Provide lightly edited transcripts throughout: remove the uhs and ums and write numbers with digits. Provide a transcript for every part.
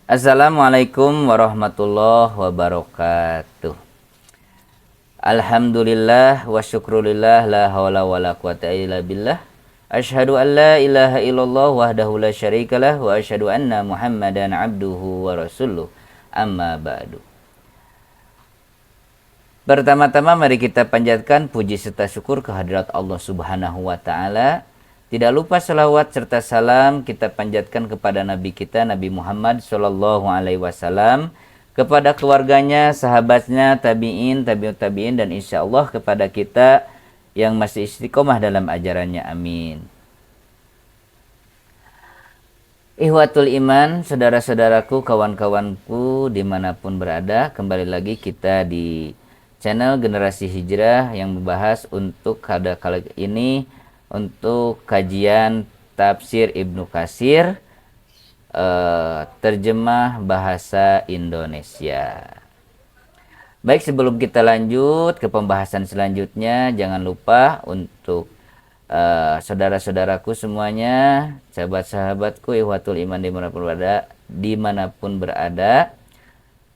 Assalamualaikum warahmatullahi wabarakatuh. Alhamdulillah wa syukrulillah la hawla wa la quwata illa billah. Asyhadu an la ilaha illallah wahdahu la syarikalah wa asyhadu anna Muhammadan abduhu wa rasuluh. Amma ba'du. Pertama-tama mari kita panjatkan puji serta syukur kehadirat Allah Subhanahu wa taala. Tidak lupa salawat serta salam kita panjatkan kepada Nabi kita Nabi Muhammad Sallallahu Alaihi Wasallam, kepada keluarganya, sahabatnya, tabiin, tabiut tabiin, dan insya Allah kepada kita yang masih istiqomah dalam ajarannya. Amin. Ihwatul iman, saudara-saudaraku, kawan-kawanku dimanapun berada, kembali lagi kita di channel Generasi Hijrah yang membahas untuk pada kali ini untuk kajian tafsir Ibnu Katsir, terjemah bahasa Indonesia. Baik, sebelum kita lanjut ke pembahasan selanjutnya, jangan lupa untuk saudara-saudaraku semuanya, sahabat-sahabatku, ihwatul iman dimanapun berada,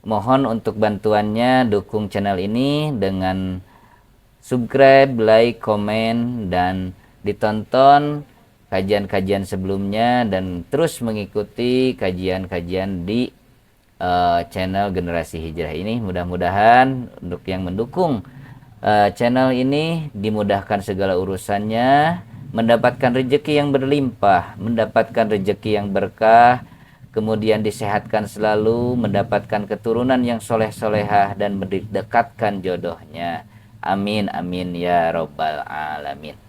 mohon untuk bantuannya dukung channel ini dengan subscribe, like, komen, dan ditonton kajian-kajian sebelumnya, dan terus mengikuti kajian-kajian di channel Generasi Hijrah ini. Mudah-mudahan untuk yang mendukung channel ini dimudahkan segala urusannya, mendapatkan rezeki yang berlimpah, mendapatkan rezeki yang berkah, kemudian disehatkan selalu, mendapatkan keturunan yang soleh-solehah, dan mendekatkan jodohnya. Amin amin ya robbal alamin.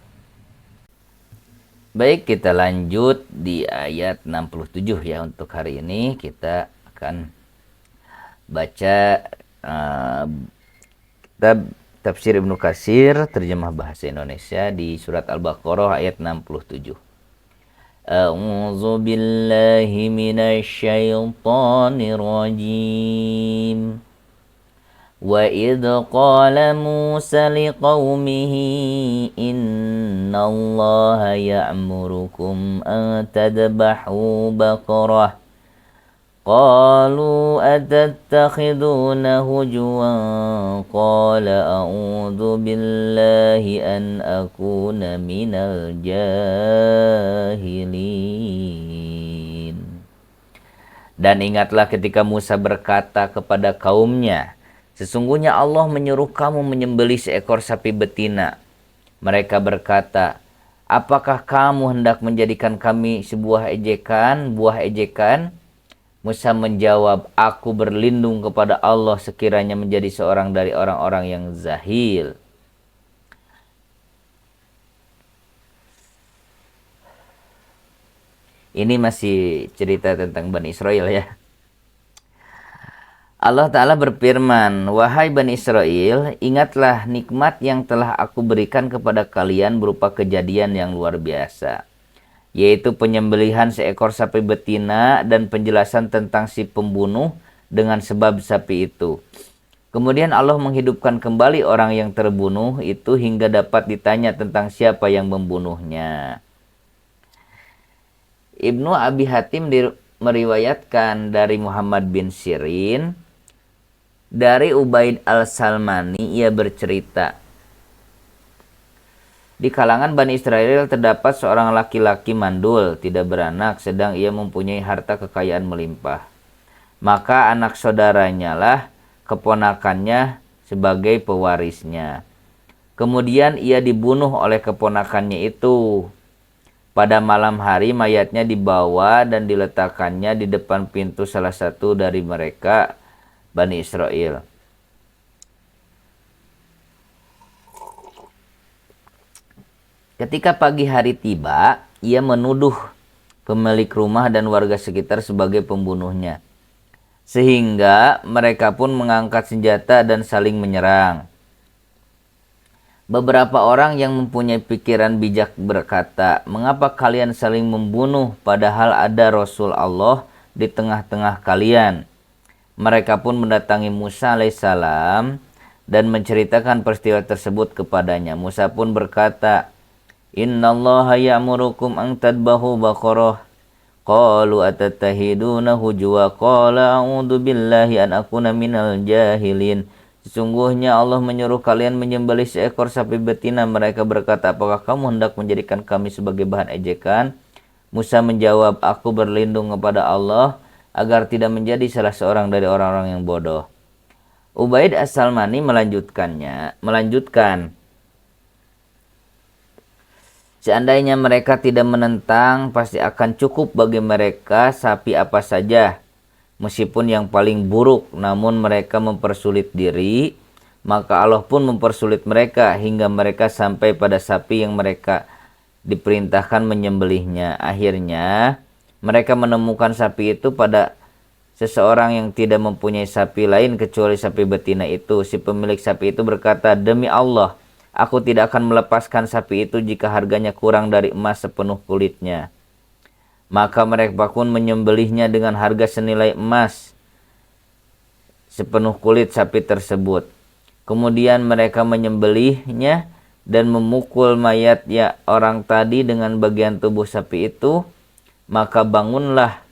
Baik, kita lanjut di ayat 67 ya. Untuk hari ini kita akan baca kitab tafsir Ibnu Katsir terjemah bahasa Indonesia di surat Al-Baqarah ayat 67. A'udzu billahi minasyaitonir rajim. وَإِذْ قَالَ مُوسَى لِقَوْمِهِ إِنَّ اللَّهَ يَأْمُرُكُمْ أَن تَذْبَحُوا بَقَرَةً قَالُوا أَتَتَّخِذُونَ هُزُوًا قَالَ أَعُوذُ بِاللَّهِ أَنْ أَكُونَ مِنَ الْجَاهِلِينَ. Dan ingatlah ketika Musa berkata kepada kaumnya, sesungguhnya Allah menyuruh kamu menyembelih seekor sapi betina. Mereka berkata, apakah kamu hendak menjadikan kami sebuah ejekan, buah ejekan? Musa menjawab, aku berlindung kepada Allah sekiranya menjadi seorang dari orang-orang yang zahil. Ini masih cerita tentang Bani Israel ya. Allah Ta'ala berfirman, wahai Bani Israel, ingatlah nikmat yang telah aku berikan kepada kalian berupa kejadian yang luar biasa, yaitu penyembelihan seekor sapi betina dan penjelasan tentang si pembunuh dengan sebab sapi itu. Kemudian Allah menghidupkan kembali orang yang terbunuh itu hingga dapat ditanya tentang siapa yang membunuhnya. Ibnu Abi Hatim meriwayatkan dari Muhammad bin Sirin, dari Ubaid al-Salmani, ia bercerita, di kalangan Bani Israel terdapat seorang laki-laki mandul, tidak beranak, sedang ia mempunyai harta kekayaan melimpah. Maka anak saudaranya lah keponakannya sebagai pewarisnya. Kemudian ia dibunuh oleh keponakannya itu. Pada malam hari mayatnya dibawa dan diletakkannya di depan pintu salah satu dari mereka, Bani Israel. Ketika pagi hari tiba, ia menuduh pemilik rumah dan warga sekitar sebagai pembunuhnya. Sehingga mereka pun mengangkat senjata dan saling menyerang. Beberapa orang yang mempunyai pikiran bijak berkata, mengapa kalian saling membunuh padahal ada Rasul Allah di tengah-tengah kalian? Mereka pun mendatangi Musa alaihissalam dan menceritakan peristiwa tersebut kepadanya. Musa pun berkata, innallaha ya'murukum an tadbahu baqarah. qalu atattahiduna hujwa qala a'udzu billahi an akuna minal jahilin. Sesungguhnya Allah menyuruh kalian menyembelih seekor sapi betina. Mereka berkata, apakah kamu hendak menjadikan kami sebagai bahan ejekan? Musa menjawab, aku berlindung kepada Allah agar tidak menjadi salah seorang dari orang-orang yang bodoh. Ubaid As-Salmani melanjutkan, seandainya mereka tidak menentang, pasti akan cukup bagi mereka sapi apa saja, meskipun yang paling buruk, namun mereka mempersulit diri, maka Allah pun mempersulit mereka hingga mereka sampai pada sapi yang mereka diperintahkan menyembelihnya. Akhirnya mereka menemukan sapi itu pada seseorang yang tidak mempunyai sapi lain kecuali sapi betina itu. Si pemilik sapi itu berkata, demi Allah, aku tidak akan melepaskan sapi itu jika harganya kurang dari emas sepenuh kulitnya. Maka mereka pun menyembelihnya dengan harga senilai emas sepenuh kulit sapi tersebut. Kemudian mereka menyembelihnya dan memukul mayatnya orang tadi dengan bagian tubuh sapi itu. Maka bangunlah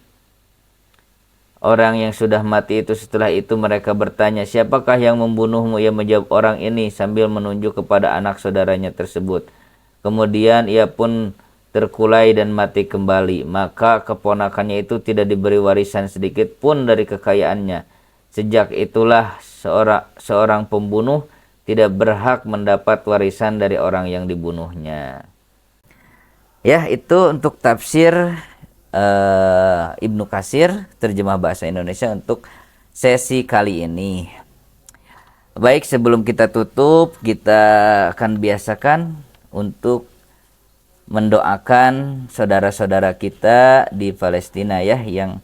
orang yang sudah mati itu. Setelah itu mereka bertanya, siapakah yang membunuhmu? Ia menjawab, orang ini, sambil menunjuk kepada anak saudaranya tersebut. Kemudian ia pun terkulai dan mati kembali. Maka keponakannya itu tidak diberi warisan sedikit pun dari kekayaannya. Sejak itulah seorang pembunuh tidak berhak mendapat warisan dari orang yang dibunuhnya. Ya, itu untuk tafsir Ibnu Katsir, terjemah bahasa Indonesia untuk sesi kali ini. Baik, sebelum kita tutup, kita akan biasakan untuk mendoakan saudara-saudara kita di Palestina ya, yang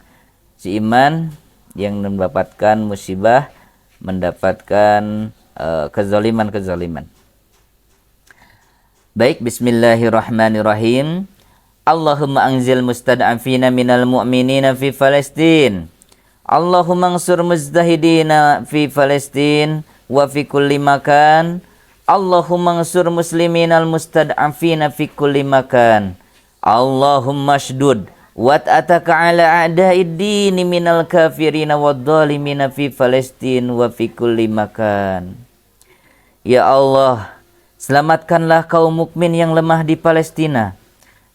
seiman, yang mendapatkan musibah, mendapatkan kezaliman. Baik, bismillahirrahmanirrahim. Allahumma anzil mustad'afina minal mu'minina fi Palestin. Allahumma ansur mujtahidina fi Palestin wa fi kulli makan. Allahumma ansur musliminal mustad'afina fi kulli makan. Allahumma shdud wat'ataka ala a'da'id dini minal kafirina wadzalimina fi Palestin wa fi kulli makan. Ya Allah, selamatkanlah kaum mukmin yang lemah di Palestina.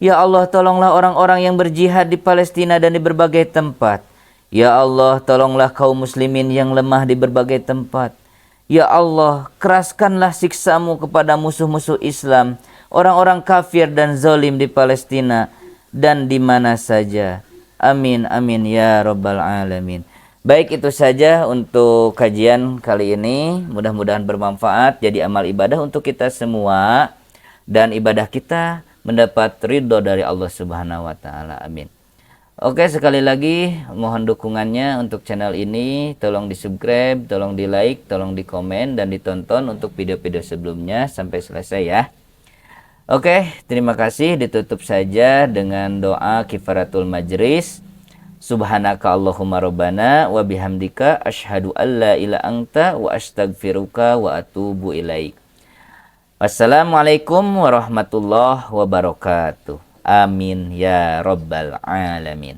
Ya Allah, tolonglah orang-orang yang berjihad di Palestina dan di berbagai tempat. Ya Allah, tolonglah kaum muslimin yang lemah di berbagai tempat. Ya Allah, keraskanlah siksamu kepada musuh-musuh Islam, orang-orang kafir dan zalim di Palestina dan di mana saja. Amin, amin, ya Rabbal Alamin. Baik, itu saja untuk kajian kali ini. Mudah-mudahan bermanfaat, jadi amal ibadah untuk kita semua. Dan ibadah kita mendapat ridho dari Allah Subhanahu wa Ta'ala. Amin. Oke, sekali lagi mohon dukungannya untuk channel ini. Tolong di subscribe, tolong di like, tolong di komen, dan ditonton untuk video-video sebelumnya sampai selesai ya. Oke, terima kasih. Ditutup saja dengan doa kifaratul majlis. Subhanaka Allahumma rabbana wa bihamdika asyhadu an la ilaha anta wa astaghfiruka wa atubu ilaik. Wassalamualaikum warahmatullahi wabarakatuh. Amin ya rabbal alamin.